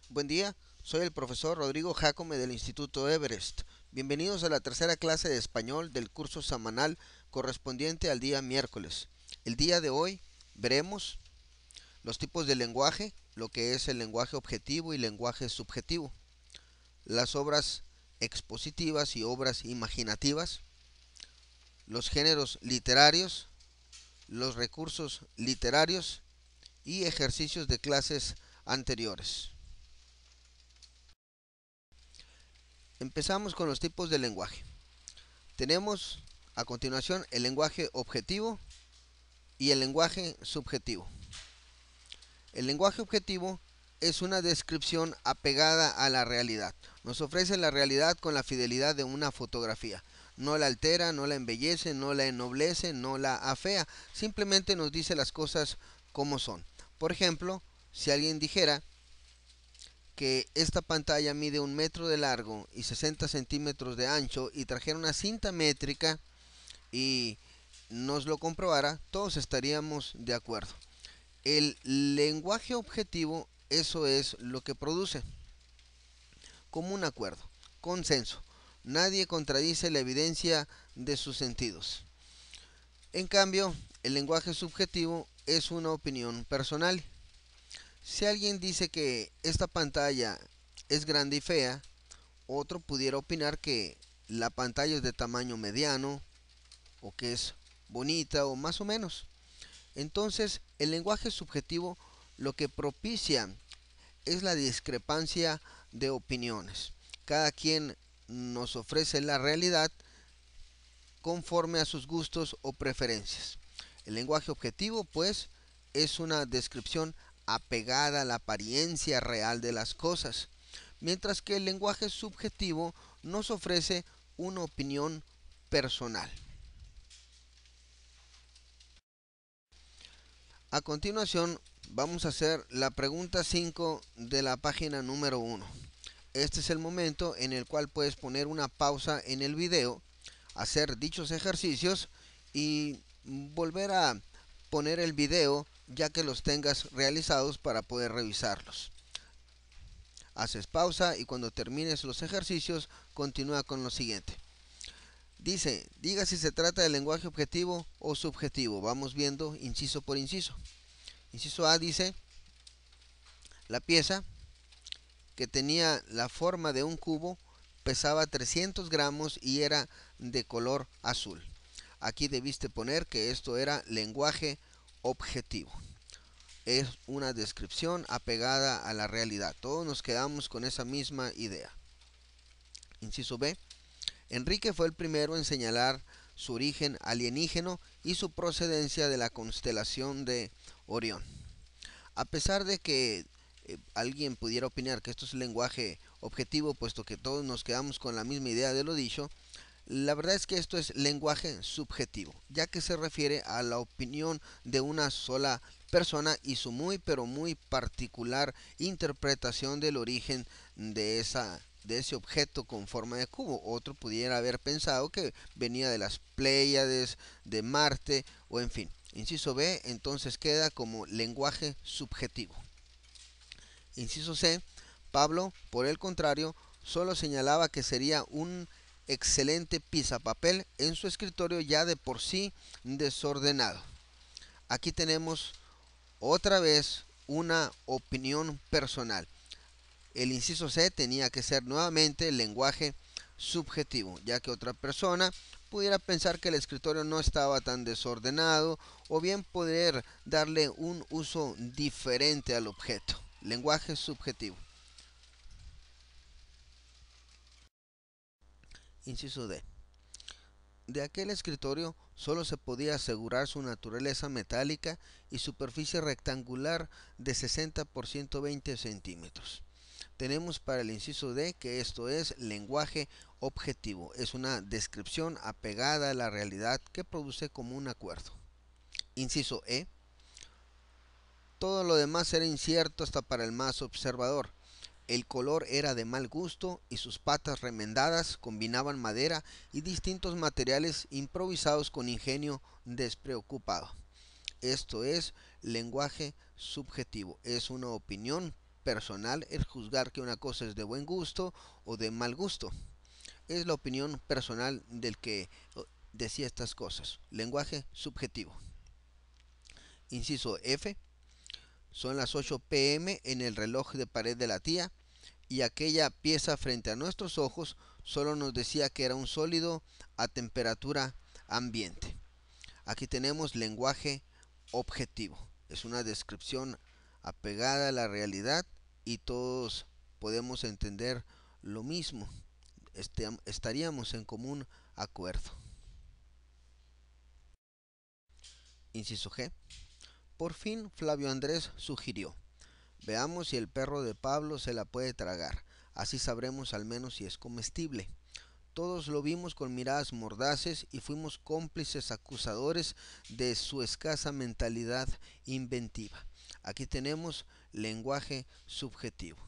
Buen día, soy el profesor Rodrigo Jacome del Instituto Everest. Bienvenidos a la tercera clase de español del curso semanal correspondiente al día miércoles. El día de hoy veremos los tipos de lenguaje, lo que es el lenguaje objetivo y lenguaje subjetivo, las obras expositivas y obras imaginativas, los géneros literarios, los recursos literarios y ejercicios de clases anteriores. Empezamos con los tipos de lenguaje. Tenemos a continuación el lenguaje objetivo y el lenguaje subjetivo. El lenguaje objetivo es una descripción apegada a la realidad. Nos ofrece la realidad con la fidelidad de una fotografía. No la altera, no la embellece, no la ennoblece, no la afea. Simplemente nos dice las cosas como son. Por ejemplo, si alguien dijera que esta pantalla mide 1 metro de largo y 60 centímetros de ancho y trajera una cinta métrica y nos lo comprobara, todos estaríamos de acuerdo. El lenguaje objetivo, eso es lo que produce común acuerdo, consenso. Nadie contradice la evidencia de sus sentidos. En cambio, el lenguaje subjetivo es una opinión personal. Si alguien dice que esta pantalla es grande y fea, otro pudiera opinar que la pantalla es de tamaño mediano o que es bonita o más o menos. Entonces, el lenguaje subjetivo lo que propicia es la discrepancia de opiniones. Cada quien nos ofrece la realidad conforme a sus gustos o preferencias. El lenguaje objetivo, pues, es una descripción apegada a la apariencia real de las cosas, mientras que el lenguaje subjetivo nos ofrece una opinión personal. A continuación, vamos a hacer la pregunta 5 de la página número 1. Este es el momento en el cual puedes poner una pausa en el video, hacer dichos ejercicios y volver a poner el video ya que los tengas realizados para poder revisarlos. Haces pausa y cuando termines los ejercicios continúa con lo siguiente. Dice, diga si se trata de lenguaje objetivo o subjetivo. Vamos viendo inciso por inciso. Inciso A dice, la pieza que tenía la forma de un cubo pesaba 300 gramos y era de color azul. Aquí debiste poner que esto era lenguaje objetivo. Es una descripción apegada a la realidad. Todos nos quedamos con esa misma idea. Inciso B. Enrique fue el primero en señalar su origen alienígeno y su procedencia de la constelación de Orión. A pesar de que alguien pudiera opinar que esto es lenguaje objetivo, puesto que todos nos quedamos con la misma idea de lo dicho, la verdad es que esto es lenguaje subjetivo, ya que se refiere a la opinión de una sola persona y su muy pero muy particular interpretación del origen de ese objeto con forma de cubo. Otro pudiera haber pensado que venía de las Pléyades, de Marte o en fin. Inciso B entonces queda como lenguaje subjetivo. Inciso C. Pablo, por el contrario, solo señalaba que sería un excelente pisapapel en su escritorio ya de por sí desordenado. Aquí tenemos otra vez una opinión personal. El inciso C tenía que ser nuevamente el lenguaje subjetivo, ya que otra persona pudiera pensar que el escritorio no estaba tan desordenado o bien poder darle un uso diferente al objeto. Lenguaje subjetivo. Inciso D. De aquel escritorio solo se podía asegurar su naturaleza metálica y superficie rectangular de 60 por 120 centímetros. Tenemos para el inciso D que esto es lenguaje objetivo. Es una descripción apegada a la realidad que produce común acuerdo. Inciso E. Todo lo demás era incierto hasta para el más observador. El color era de mal gusto y sus patas remendadas combinaban madera y distintos materiales improvisados con ingenio despreocupado. Esto es lenguaje subjetivo, es una opinión personal el juzgar que una cosa es de buen gusto o de mal gusto. Es la opinión personal del que decía estas cosas. Lenguaje subjetivo. Inciso F. Son las 8 p.m. en el reloj de pared de la tía y aquella pieza frente a nuestros ojos solo nos decía que era un sólido a temperatura ambiente. Aquí tenemos lenguaje objetivo. Es una descripción apegada a la realidad y todos podemos entender lo mismo. Estaríamos en común acuerdo. Inciso G. Por fin Flavio Andrés sugirió: veamos si el perro de Pablo se la puede tragar, así sabremos al menos si es comestible. Todos lo vimos con miradas mordaces y fuimos cómplices acusadores de su escasa mentalidad inventiva. Aquí tenemos lenguaje subjetivo.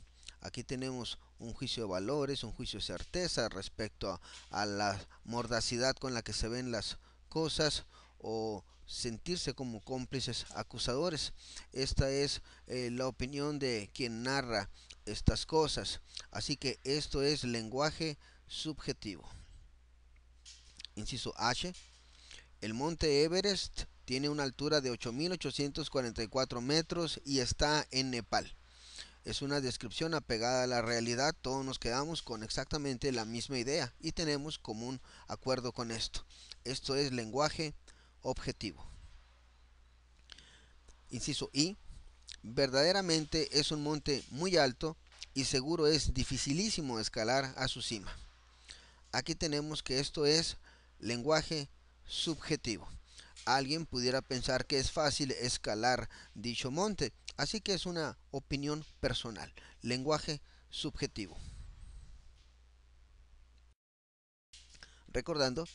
Aquí tenemos un juicio de valores, un juicio de certeza respecto a la mordacidad con la que se ven las cosas o sentirse como cómplices acusadores. Esta es la opinión de quien narra estas cosas. Así que esto es lenguaje subjetivo. Inciso H. El monte Everest tiene una altura de 8.844 metros y está en Nepal. Es una descripción apegada a la realidad. Todos nos quedamos con exactamente la misma idea y tenemos común acuerdo con esto. Esto es lenguaje objetivo. Inciso I. Verdaderamente es un monte muy alto y seguro es dificilísimo escalar a su cima. Aquí tenemos que esto es lenguaje subjetivo. Alguien pudiera pensar que es fácil escalar dicho monte, así que es una opinión personal. Lenguaje subjetivo. Recordando,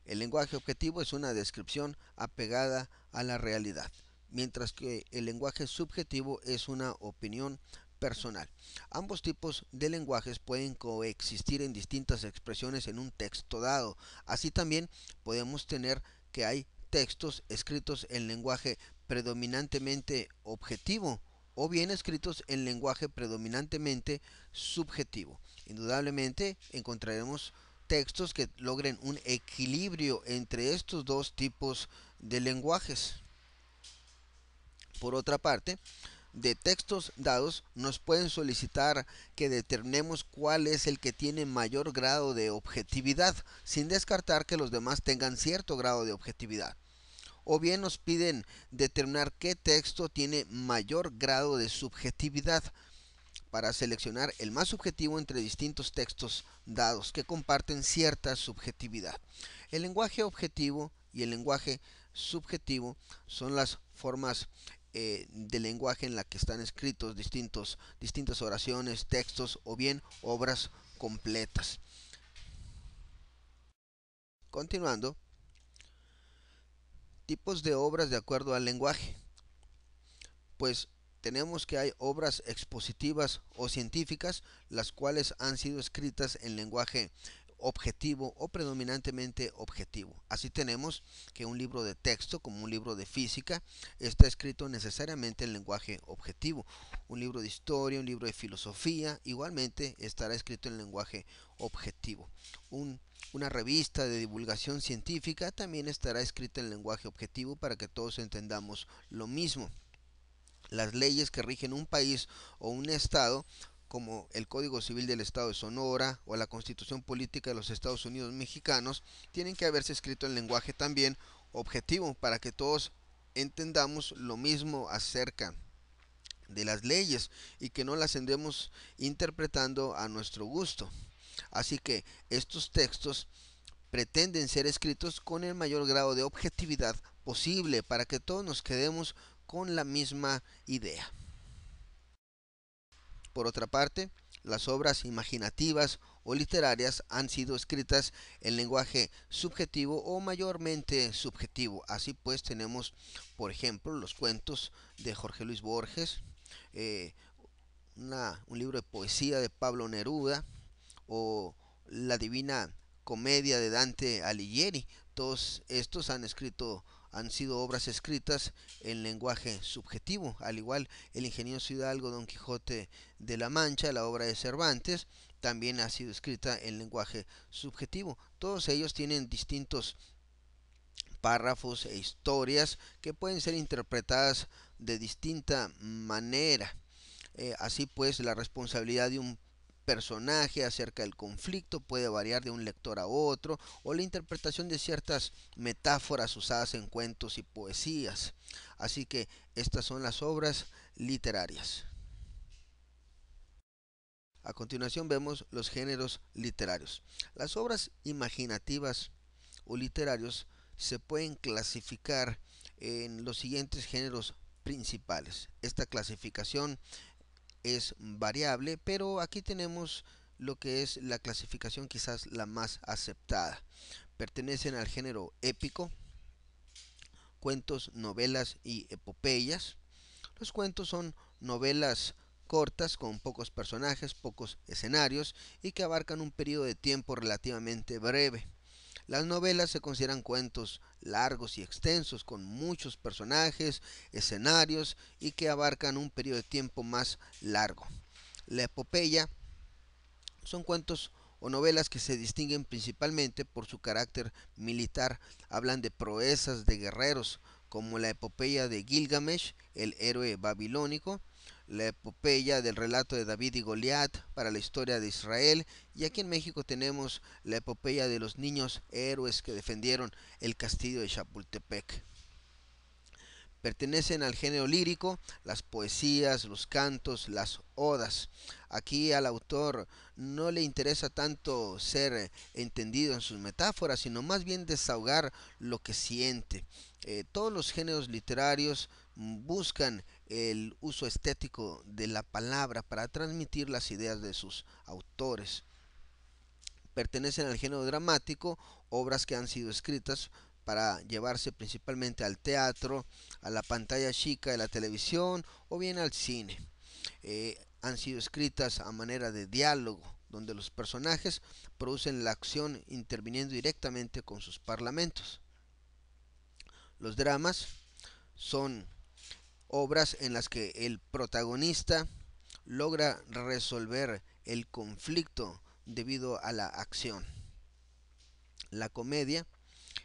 el lenguaje objetivo es una descripción apegada a la realidad, mientras que el lenguaje subjetivo es una opinión personal. Ambos tipos de lenguajes pueden coexistir en distintas expresiones en un texto dado. Así también podemos tener que hay textos escritos en lenguaje predominantemente objetivo o bien escritos en lenguaje predominantemente subjetivo. Indudablemente encontraremos textos que logren un equilibrio entre estos dos tipos de lenguajes. Por otra parte, de textos dados nos pueden solicitar que determinemos cuál es el que tiene mayor grado de objetividad, sin descartar que los demás tengan cierto grado de objetividad. O bien nos piden determinar qué texto tiene mayor grado de subjetividad, para seleccionar el más subjetivo entre distintos textos dados que comparten cierta subjetividad. El lenguaje objetivo y el lenguaje subjetivo son las formas de lenguaje en la que están escritos distintas oraciones, textos o bien obras completas. Continuando, tipos de obras de acuerdo al lenguaje. Pues tenemos que hay obras expositivas o científicas, las cuales han sido escritas en lenguaje objetivo o predominantemente objetivo. Así tenemos que un libro de texto, como un libro de física, está escrito necesariamente en lenguaje objetivo. Un libro de historia, un libro de filosofía, igualmente estará escrito en lenguaje objetivo. Una revista de divulgación científica también estará escrita en lenguaje objetivo para que todos entendamos lo mismo. Las leyes que rigen un país o un estado, como el Código Civil del Estado de Sonora o la Constitución Política de los Estados Unidos Mexicanos, tienen que haberse escrito en lenguaje también objetivo para que todos entendamos lo mismo acerca de las leyes y que no las andemos interpretando a nuestro gusto. Así que estos textos pretenden ser escritos con el mayor grado de objetividad posible para que todos nos quedemos con la misma idea. Por otra parte, las obras imaginativas o literarias han sido escritas en lenguaje subjetivo o mayormente subjetivo. Así pues tenemos, por ejemplo, los cuentos de Jorge Luis Borges, eh, un libro de poesía de Pablo Neruda o la Divina Comedia de Dante Alighieri. Todos estos han escrito han sido obras escritas en lenguaje subjetivo, al igual el ingenioso Hidalgo, Don Quijote de la Mancha, la obra de Cervantes, también ha sido escrita en lenguaje subjetivo. Todos ellos tienen distintos párrafos e historias que pueden ser interpretadas de distinta manera. Así pues, la responsabilidad de un personaje acerca del conflicto puede variar de un lector a otro, o la interpretación de ciertas metáforas usadas en cuentos y poesías. Así que estas son las obras literarias. A continuación vemos los géneros literarios. Las obras imaginativas o literarios se pueden clasificar en los siguientes géneros principales. Esta clasificación es variable, pero aquí tenemos lo que es la clasificación quizás la más aceptada. Pertenecen al género épico, cuentos, novelas y epopeyas. Los cuentos son novelas cortas con pocos personajes, pocos escenarios y que abarcan un periodo de tiempo relativamente breve. Las novelas se consideran cuentos largos y extensos con muchos personajes, escenarios y que abarcan un periodo de tiempo más largo. La epopeya son cuentos o novelas que se distinguen principalmente por su carácter militar. Hablan de proezas de guerreros, como la epopeya de Gilgamesh, el héroe babilónico, la epopeya del relato de David y Goliat para la historia de Israel, y aquí en México tenemos la epopeya de los niños héroes que defendieron el castillo de Chapultepec. Pertenecen al género lírico, las poesías, los cantos, las odas. Aquí al autor no le interesa tanto ser entendido en sus metáforas, sino más bien desahogar lo que siente. Todos los géneros literarios buscan el uso estético de la palabra para transmitir las ideas de sus autores. Pertenecen al género dramático, obras que han sido escritas para llevarse principalmente al teatro, a la pantalla chica de la televisión o bien al cine. Han sido escritas a manera de diálogo, donde los personajes producen la acción interviniendo directamente con sus parlamentos. Los dramas son obras en las que el protagonista logra resolver el conflicto debido a la acción. La comedia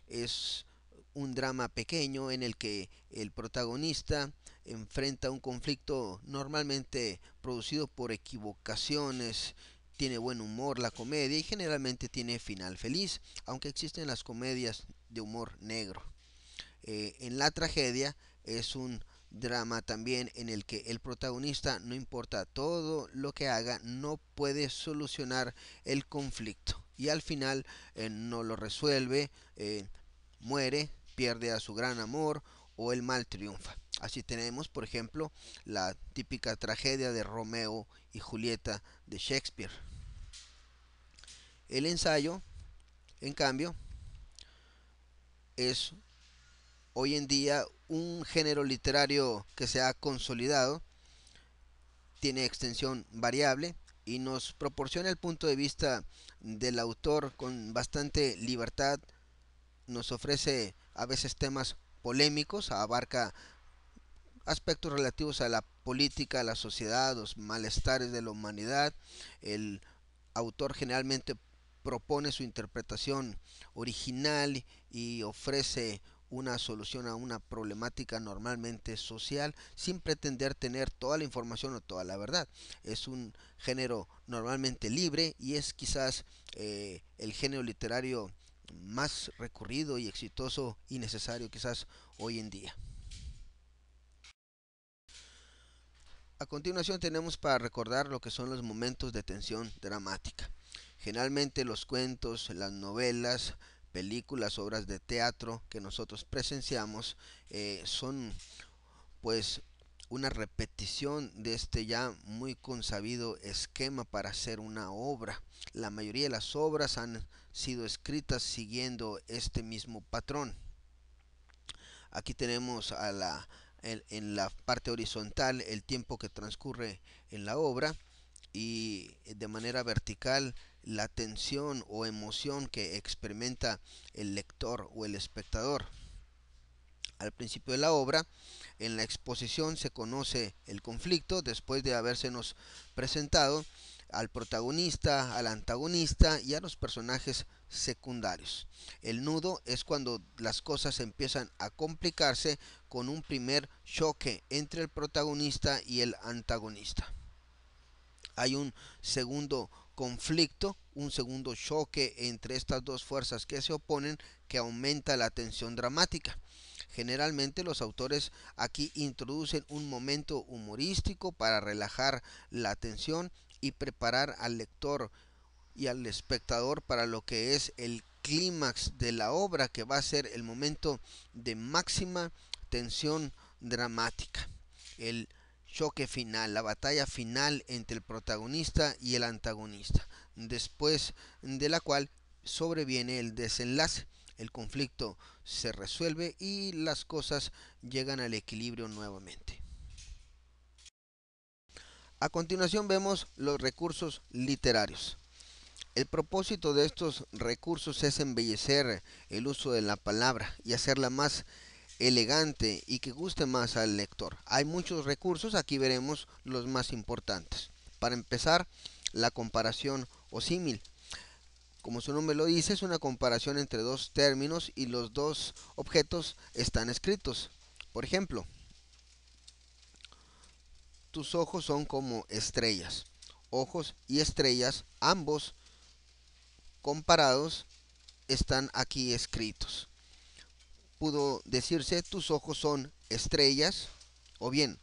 es un drama pequeño en el que el protagonista enfrenta un conflicto normalmente producido por equivocaciones. Tiene buen humor la comedia y generalmente tiene final feliz, aunque existen las comedias de humor negro. En la tragedia es un drama también en el que el protagonista, no importa todo lo que haga, no puede solucionar el conflicto y al final no lo resuelve, muere, pierde a su gran amor o el mal triunfa. Así tenemos, por ejemplo, la típica tragedia de Romeo y Julieta de Shakespeare. El ensayo, en cambio, es hoy en día un género literario que se ha consolidado, tiene extensión variable y nos proporciona el punto de vista del autor con bastante libertad. Nos ofrece a veces temas polémicos, abarca aspectos relativos a la política, a la sociedad, los malestares de la humanidad. El autor generalmente propone su interpretación original y ofrece una solución a una problemática normalmente social sin pretender tener toda la información o toda la verdad. Es un género normalmente libre y es quizás el género literario más recurrido y exitoso y necesario quizás hoy en día. A continuación tenemos para recordar lo que son los momentos de tensión dramática. Generalmente los cuentos, las novelas, películas, obras de teatro que nosotros presenciamos son pues una repetición de este ya muy consabido esquema para hacer una obra. La mayoría de las obras han sido escritas siguiendo este mismo patrón. Aquí tenemos en la parte horizontal el tiempo que transcurre en la obra y de manera vertical la tensión o emoción que experimenta el lector o el espectador. Al principio de la obra, en la exposición se conoce el conflicto después de habérsenos presentado al protagonista, al antagonista y a los personajes secundarios. El nudo es cuando las cosas empiezan a complicarse con un primer choque entre el protagonista y el antagonista. Hay un segundo conflicto, un segundo choque entre estas dos fuerzas que se oponen que aumenta la tensión dramática. Generalmente los autores aquí introducen un momento humorístico para relajar la tensión y preparar al lector y al espectador para lo que es el clímax de la obra, que va a ser el momento de máxima tensión dramática, el choque final, la batalla final entre el protagonista y el antagonista, después de la cual sobreviene el desenlace. El conflicto se resuelve y las cosas llegan al equilibrio nuevamente. A continuación vemos los recursos literarios. El propósito de estos recursos es embellecer el uso de la palabra y hacerla más elegante y que guste más al lector. Hay muchos recursos, aquí veremos los más importantes. Para empezar, la comparación o símil. Como su nombre lo dice, es una comparación entre dos términos y los dos objetos están escritos. Por ejemplo, tus ojos son como estrellas. Ojos y estrellas, ambos comparados, están aquí escritos. Pudo decirse tus ojos son estrellas, o bien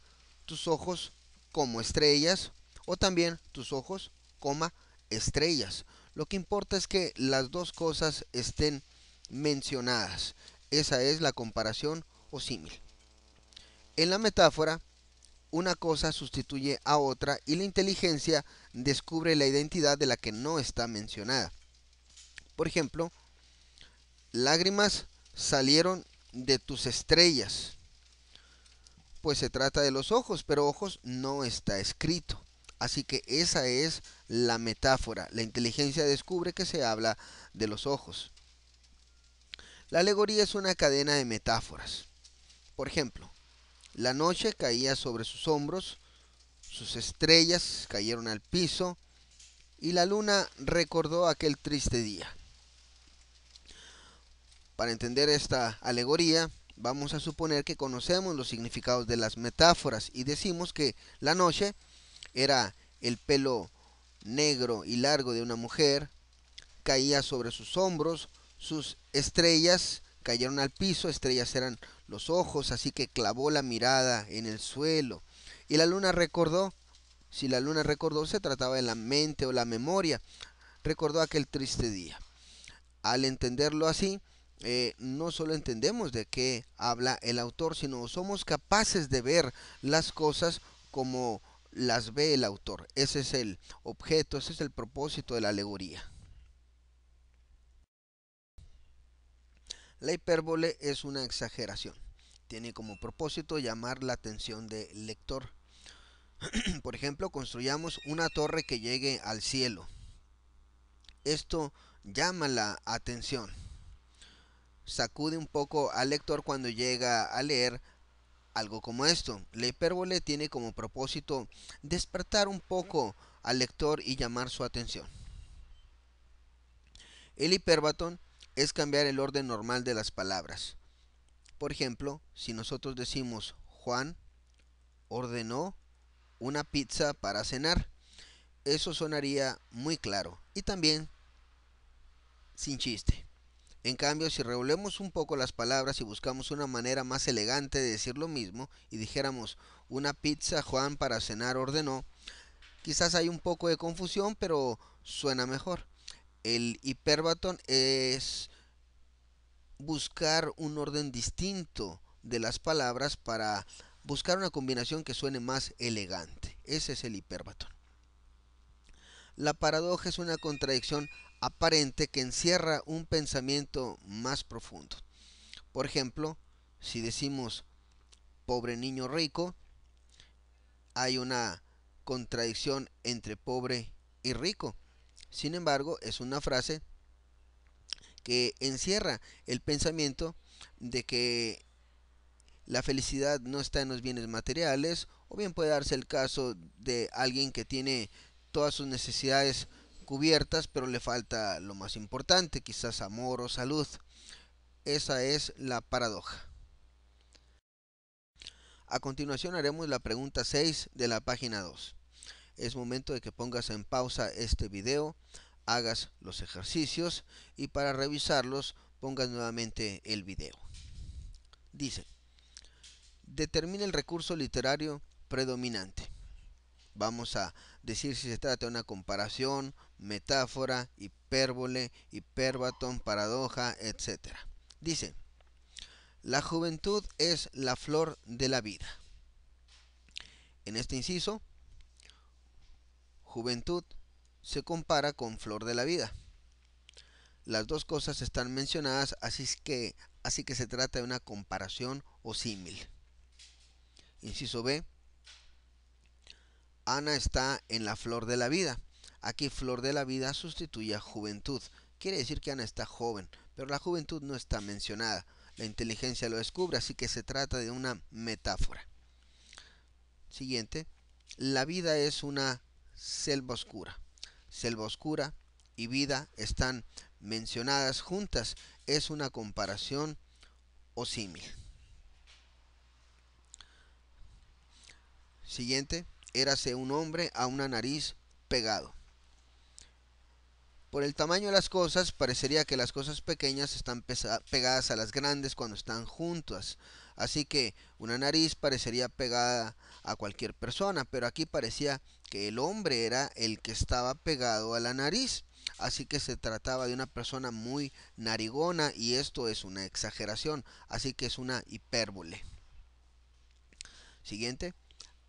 tus ojos como estrellas, o también tus ojos, coma, estrellas. Lo que importa es que las dos cosas estén mencionadas. Esa es la comparación o símil. En la metáfora, una cosa sustituye a otra y la inteligencia descubre la identidad de la que no está mencionada. Por ejemplo, lágrimas salieron de tus estrellas. Pues se trata de los ojos, pero ojos no está escrito. Así que esa es la metáfora. La inteligencia descubre que se habla de los ojos. La alegoría es una cadena de metáforas. Por ejemplo, la noche caía sobre sus hombros, sus estrellas cayeron al piso y la luna recordó aquel triste día. Para entender esta alegoría, vamos a suponer que conocemos los significados de las metáforas y decimos que la noche era el pelo negro y largo de una mujer, caía sobre sus hombros, sus estrellas cayeron al piso, estrellas eran los ojos, así que clavó la mirada en el suelo. Y la luna recordó, si la luna recordó, se trataba de la mente o la memoria, recordó aquel triste día. Al entenderlo así, no solo entendemos de qué habla el autor, sino somos capaces de ver las cosas como las ve el autor. Ese es el objeto, ese es el propósito de la alegoría. La hipérbole es una exageración. Tiene como propósito llamar la atención del lector. Por ejemplo, construyamos una torre que llegue al cielo. Esto llama la atención. Sacude un poco al lector cuando llega a leer algo como esto. La hipérbole tiene como propósito despertar un poco al lector y llamar su atención. El hipérbaton es cambiar el orden normal de las palabras. Por ejemplo, si nosotros decimos Juan ordenó una pizza para cenar, eso sonaría muy claro y también sin chiste. En cambio, si revolvemos un poco las palabras y buscamos una manera más elegante de decir lo mismo y dijéramos una pizza Juan para cenar ordenó, quizás hay un poco de confusión, pero suena mejor. El hipérbaton es buscar un orden distinto de las palabras para buscar una combinación que suene más elegante. Ese es el hipérbaton. La paradoja es una contradicción aparente que encierra un pensamiento más profundo. Por ejemplo, si decimos pobre niño rico, hay una contradicción entre pobre y rico. Sin embargo, es una frase que encierra el pensamiento de que la felicidad no está en los bienes materiales, o bien puede darse el caso de alguien que tiene todas sus necesidades cubiertas, pero le falta lo más importante, quizás amor o salud. Esa es la paradoja. A continuación haremos la pregunta 6 de la página 2. Es momento de que pongas en pausa este video, hagas los ejercicios y para revisarlos pongas nuevamente el video. Dice, determina el recurso literario predominante. Vamos a decir si se trata de una comparación, metáfora, hipérbole, hiperbatón, paradoja, etc. Dice, la juventud es la flor de la vida. En este inciso, juventud se compara con flor de la vida. Las dos cosas están mencionadas, así que se trata de una comparación o símil. Inciso B, Ana está en la flor de la vida. Aquí flor de la vida sustituye a juventud. Quiere decir que Ana está joven, pero la juventud no está mencionada. La inteligencia lo descubre, así que se trata de una metáfora. Siguiente, la vida es una selva oscura. Selva oscura y vida están mencionadas juntas. Es una comparación o símil. Siguiente, érase un hombre a una nariz pegado. Por el tamaño de las cosas, parecería que las cosas pequeñas están pegadas a las grandes cuando están juntas. Así que una nariz parecería pegada a cualquier persona, pero aquí parecía que el hombre era el que estaba pegado a la nariz. Así que se trataba de una persona muy narigona y esto es una exageración, así que es una hipérbole. Siguiente,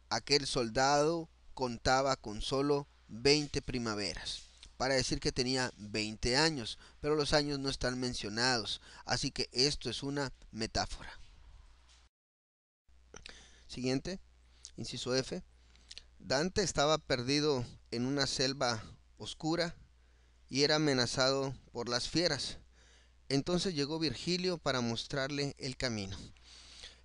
aquel soldado contaba con solo 20 primaveras, para decir que tenía 20 años, pero los años no están mencionados, así que esto es una metáfora. Siguiente, inciso F. Dante estaba perdido en una selva oscura y era amenazado por las fieras. Entonces llegó Virgilio para mostrarle el camino.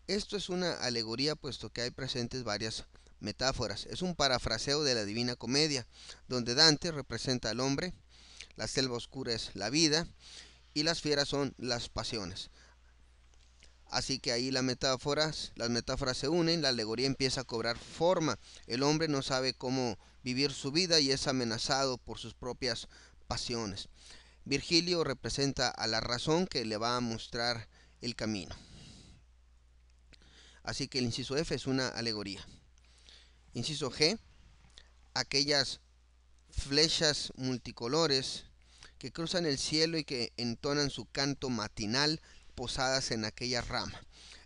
Esto es una alegoría puesto que hay presentes varias metáforas. Es un parafraseo de la Divina Comedia, donde Dante representa al hombre, la selva oscura es la vida y las fieras son las pasiones. Así que ahí las metáforas se unen, la alegoría empieza a cobrar forma. El hombre no sabe cómo vivir su vida y es amenazado por sus propias pasiones. Virgilio representa a la razón que le va a mostrar el camino. Así que el inciso F es una alegoría. Inciso G, aquellas flechas multicolores que cruzan el cielo y que entonan su canto matinal posadas en aquella rama.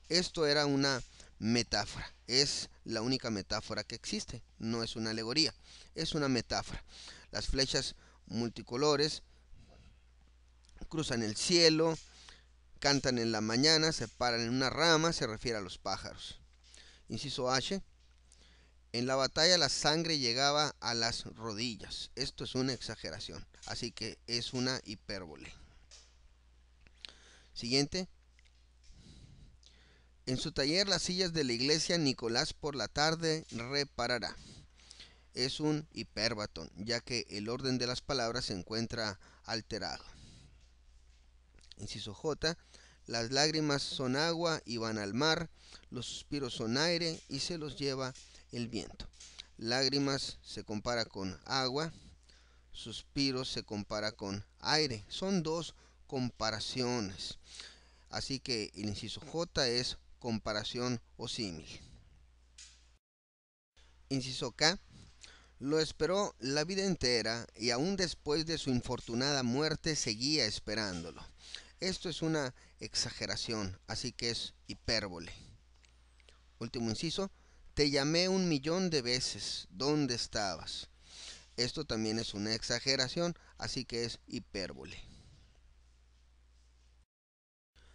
Esto era una metáfora, es la única metáfora que existe, no es una alegoría, es una metáfora. Las flechas multicolores cruzan el cielo, cantan en la mañana, se paran en una rama, se refiere a los pájaros. Inciso H, en la batalla la sangre llegaba a las rodillas. Esto es una exageración, así que es una hipérbole. Siguiente. En su taller las sillas de la iglesia Nicolás por la tarde reparará. Es un hipérbatón, ya que el orden de las palabras se encuentra alterado. Inciso J. Las lágrimas son agua y van al mar, los suspiros son aire y se los lleva el viento. Lágrimas se compara con agua, suspiros se compara con aire. Son dos comparaciones. Así que el inciso J es comparación o símil. Inciso K. Lo esperó la vida entera y aún después de su infortunada muerte seguía esperándolo. Esto es una exageración, así que es hipérbole. Último inciso. Te llamé 1.000.000 de veces. ¿Dónde estabas? Esto también es una exageración, así que es hipérbole.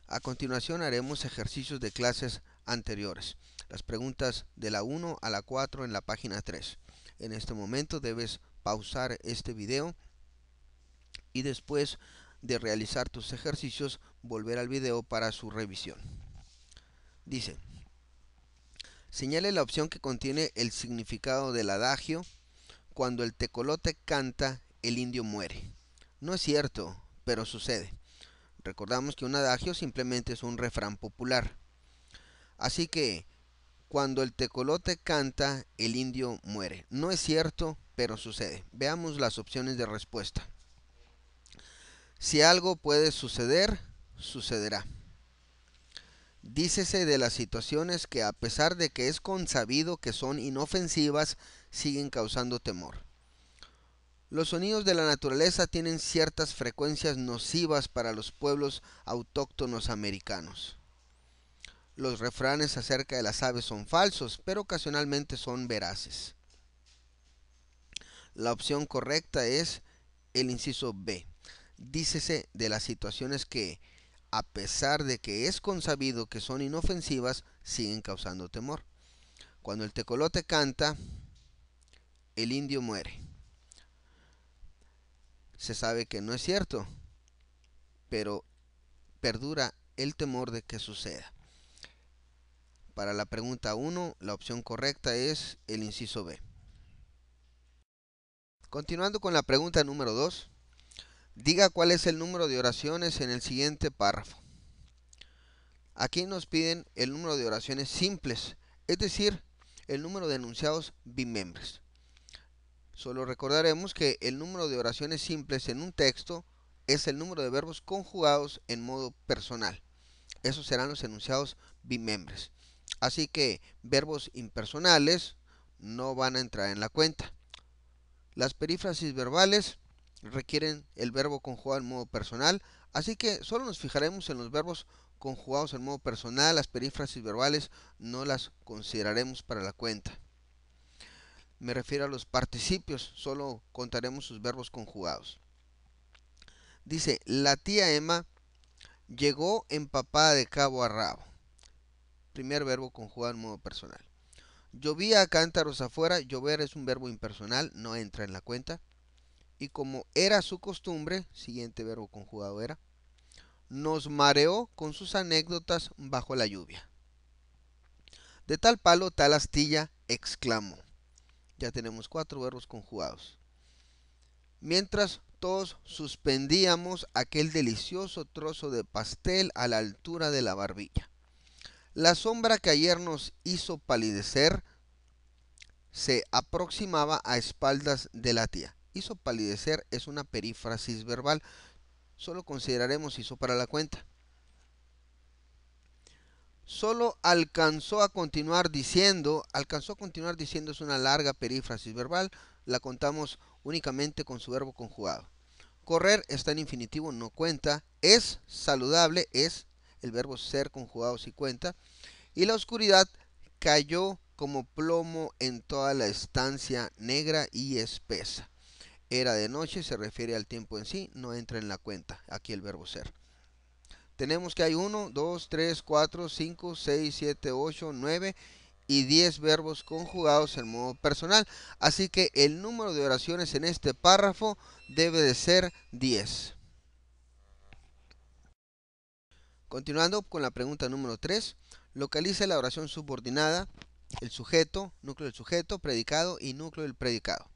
A continuación haremos ejercicios de clases anteriores. Las preguntas de la 1 a la 4 en la página 3. En este momento debes pausar este video y después de realizar tus ejercicios volver al video para su revisión. Dice, Señale la opción que contiene el significado del adagio: cuando el tecolote canta, el indio muere. No es cierto, pero sucede. Recordamos que un adagio simplemente es un refrán popular. Así que, cuando el tecolote canta, el indio muere. No es cierto, pero sucede. Veamos las opciones de respuesta. Si algo puede suceder, sucederá. Dícese de las situaciones que, a pesar de que es consabido que son inofensivas, siguen causando temor. Los sonidos de la naturaleza tienen ciertas frecuencias nocivas para los pueblos autóctonos americanos. Los refranes acerca de las aves son falsos, pero ocasionalmente son veraces. La opción correcta es el inciso B. Dícese de las situaciones que, a pesar de que es consabido que son inofensivas, siguen causando temor. Cuando el tecolote canta, el indio muere. Se sabe que no es cierto, pero perdura el temor de que suceda. Para la pregunta 1, la opción correcta es el inciso B. Continuando con la pregunta número 2, diga cuál es el número de oraciones en el siguiente párrafo. Aquí nos piden el número de oraciones simples, es decir, el número de enunciados bimembres. Solo recordaremos que el número de oraciones simples en un texto es el número de verbos conjugados en modo personal. Esos serán los enunciados bimembres. Así que verbos impersonales no van a entrar en la cuenta. Las perífrasis verbales requieren el verbo conjugado en modo personal, así que solo nos fijaremos en los verbos conjugados en modo personal. Las perífrasis verbales no las consideraremos para la cuenta. Me refiero a los participios, solo contaremos sus verbos conjugados. Dice, la tía Emma llegó empapada de cabo a rabo. Primer verbo conjugado en modo personal. Llovía a cántaros afuera. Llover es un verbo impersonal, no entra en la cuenta. Y como era su costumbre, siguiente verbo conjugado era, nos mareó con sus anécdotas bajo la lluvia. De tal palo, tal astilla, exclamó. Ya tenemos 4 verbos conjugados. Mientras todos suspendíamos aquel delicioso trozo de pastel a la altura de la barbilla. La sombra que ayer nos hizo palidecer se aproximaba a espaldas de la tía. Hizo palidecer es una perífrasis verbal. Solo consideraremos hizo para la cuenta. Solo alcanzó a continuar diciendo. Alcanzó a continuar diciendo es una larga perífrasis verbal. La contamos únicamente con su verbo conjugado. Correr está en infinitivo, no cuenta. Es saludable, es el verbo ser conjugado sí cuenta. Y la oscuridad cayó como plomo en toda la estancia negra y espesa. Era de noche, se refiere al tiempo en sí, no entra en la cuenta aquí el verbo ser. Tenemos que hay 1, 2, 3, 4, 5, 6, 7, 8, 9 y 10 verbos conjugados en modo personal. Así que el número de oraciones en este párrafo debe de ser 10. Continuando con la pregunta número 3, localice la oración subordinada, el sujeto, núcleo del sujeto, predicado y núcleo del predicado.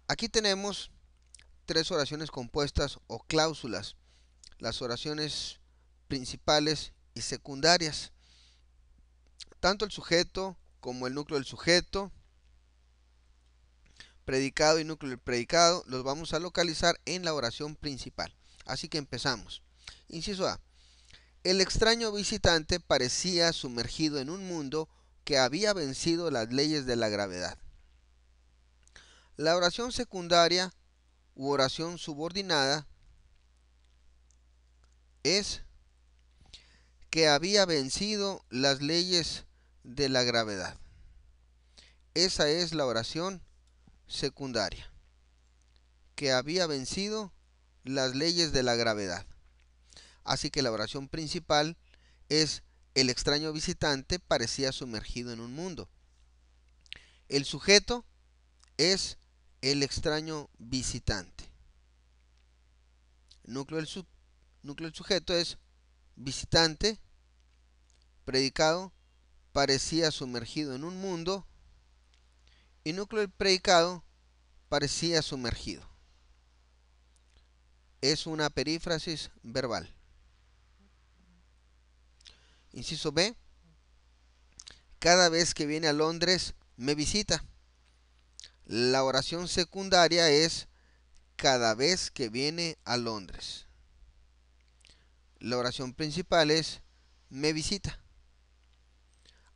Aquí tenemos 3 oraciones compuestas o cláusulas, las oraciones principales y secundarias. Tanto el sujeto como el núcleo del sujeto, predicado y núcleo del predicado, los vamos a localizar en la oración principal. Así que empezamos. Inciso A. El extraño visitante parecía sumergido en un mundo que había vencido las leyes de la gravedad. La oración secundaria u oración subordinada es que había vencido las leyes de la gravedad. Esa es la oración secundaria, que había vencido las leyes de la gravedad. Así que la oración principal es el extraño visitante parecía sumergido en un mundo. El sujeto es el extraño visitante. Núcleo del sujeto es visitante, predicado parecía sumergido en un mundo, y núcleo del predicado, parecía sumergido. Es una perífrasis verbal. Inciso B. Cada vez que viene a Londres, me visita. La oración secundaria es cada vez que viene a Londres. La oración principal es me visita.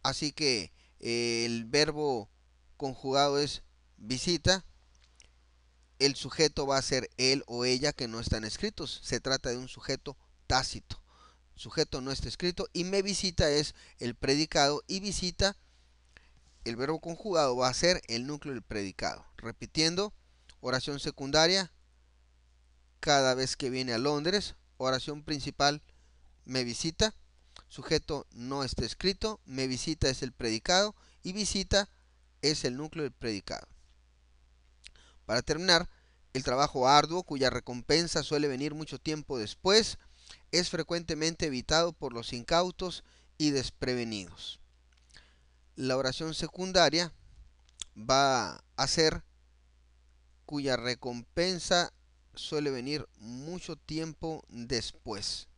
Así que el verbo conjugado es visita. El sujeto va a ser él o ella, que no están escritos. Se trata de un sujeto tácito. Sujeto no está escrito, y me visita es el predicado, y visita, el verbo conjugado, va a ser el núcleo del predicado. Repitiendo, oración secundaria, cada vez que viene a Londres. Oración principal, me visita. Sujeto no está escrito, me visita es el predicado, y visita es el núcleo del predicado. Para terminar, el trabajo arduo, cuya recompensa suele venir mucho tiempo después, es frecuentemente evitado por los incautos y desprevenidos. La oración secundaria va a ser cuya recompensa suele venir mucho tiempo después.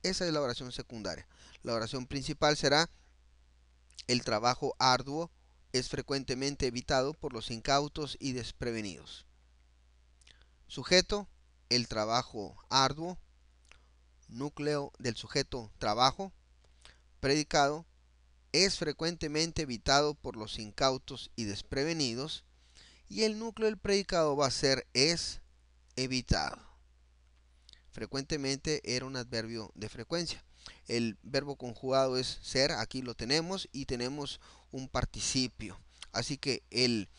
Esa es la oración secundaria. La oración principal será el trabajo arduo es frecuentemente evitado por los incautos y desprevenidos. Sujeto, el trabajo arduo. Núcleo del sujeto, trabajo. Predicado, es frecuentemente evitado por los incautos y desprevenidos. Y el núcleo del predicado va a ser es evitado. Frecuentemente era un adverbio de frecuencia. El verbo conjugado es ser, aquí lo tenemos, y tenemos un participio. Así que el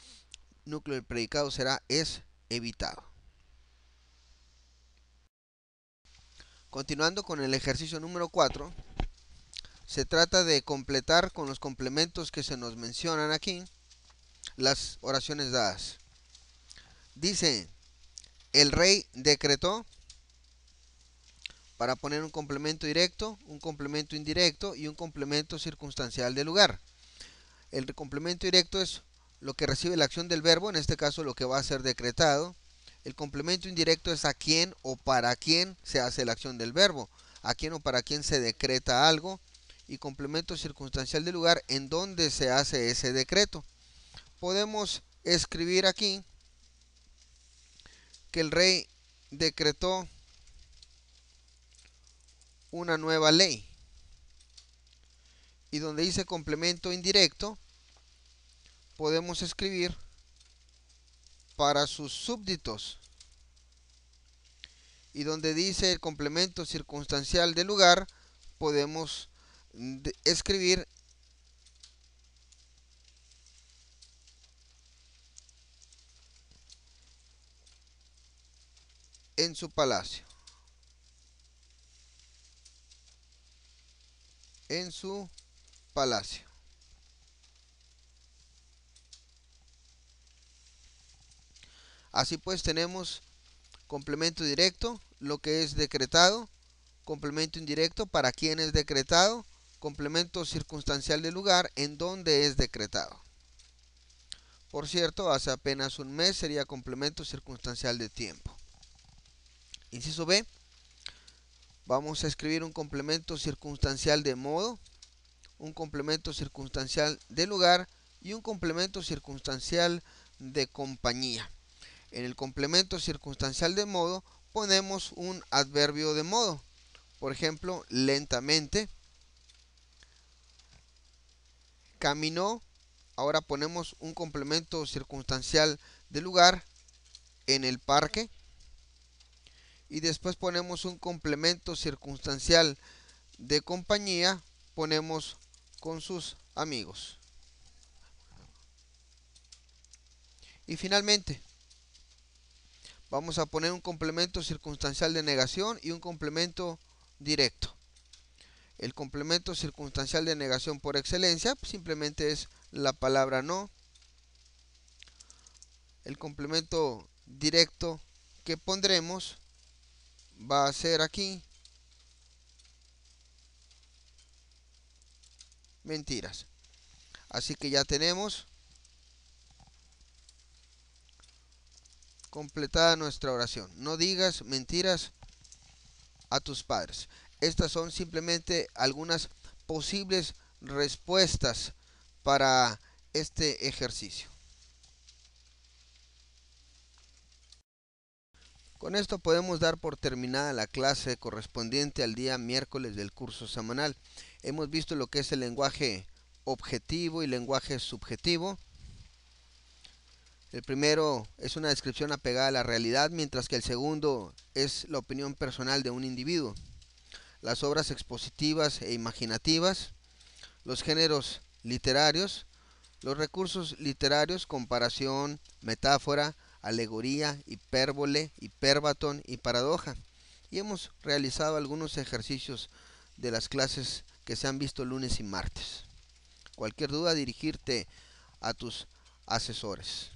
núcleo del predicado será es evitado. Continuando con el ejercicio número 4, se trata de completar con los complementos que se nos mencionan aquí las oraciones dadas. Dice, el rey decretó, para poner un complemento directo, un complemento indirecto y un complemento circunstancial de lugar. El complemento directo es lo que recibe la acción del verbo, en este caso lo que va a ser decretado. El complemento indirecto es a quién o para quién se hace la acción del verbo, a quién o para quién se decreta algo. Y complemento circunstancial de lugar, en donde se hace ese decreto. Podemos escribir aquí que el rey decretó una nueva ley. Y donde dice complemento indirecto, podemos escribir para sus súbditos. Y donde dice el complemento circunstancial de lugar, podemos escribir en su palacio. En su palacio. Así pues tenemos complemento directo, lo que es decretado. Complemento indirecto, para quién es decretado. Complemento circunstancial de lugar, en donde es decretado. Por cierto, hace apenas un mes sería complemento circunstancial de tiempo. Inciso B. Vamos a escribir un complemento circunstancial de modo, un complemento circunstancial de lugar y un complemento circunstancial de compañía. En el complemento circunstancial de modo ponemos un adverbio de modo. Por ejemplo, lentamente. Caminó. Ahora ponemos un complemento circunstancial de lugar, en el parque. Y después ponemos un complemento circunstancial de compañía, ponemos con sus amigos. Y finalmente, vamos a poner un complemento circunstancial de negación y un complemento directo. El complemento circunstancial de negación por excelencia simplemente es la palabra no. El complemento directo que pondremos va a ser aquí mentiras. Así que ya tenemos completada nuestra oración. No digas mentiras a tus padres. Estas son simplemente algunas posibles respuestas para este ejercicio. Con esto podemos dar por terminada la clase correspondiente al día miércoles del curso semanal. Hemos visto lo que es el lenguaje objetivo y lenguaje subjetivo. El primero es una descripción apegada a la realidad, mientras que el segundo es la opinión personal de un individuo. Las obras expositivas e imaginativas, los géneros literarios, los recursos literarios, comparación, metáfora, alegoría, hipérbole, hiperbatón y paradoja. Y hemos realizado algunos ejercicios de las clases que se han visto lunes y martes. Cualquier duda, dirigirte a tus asesores.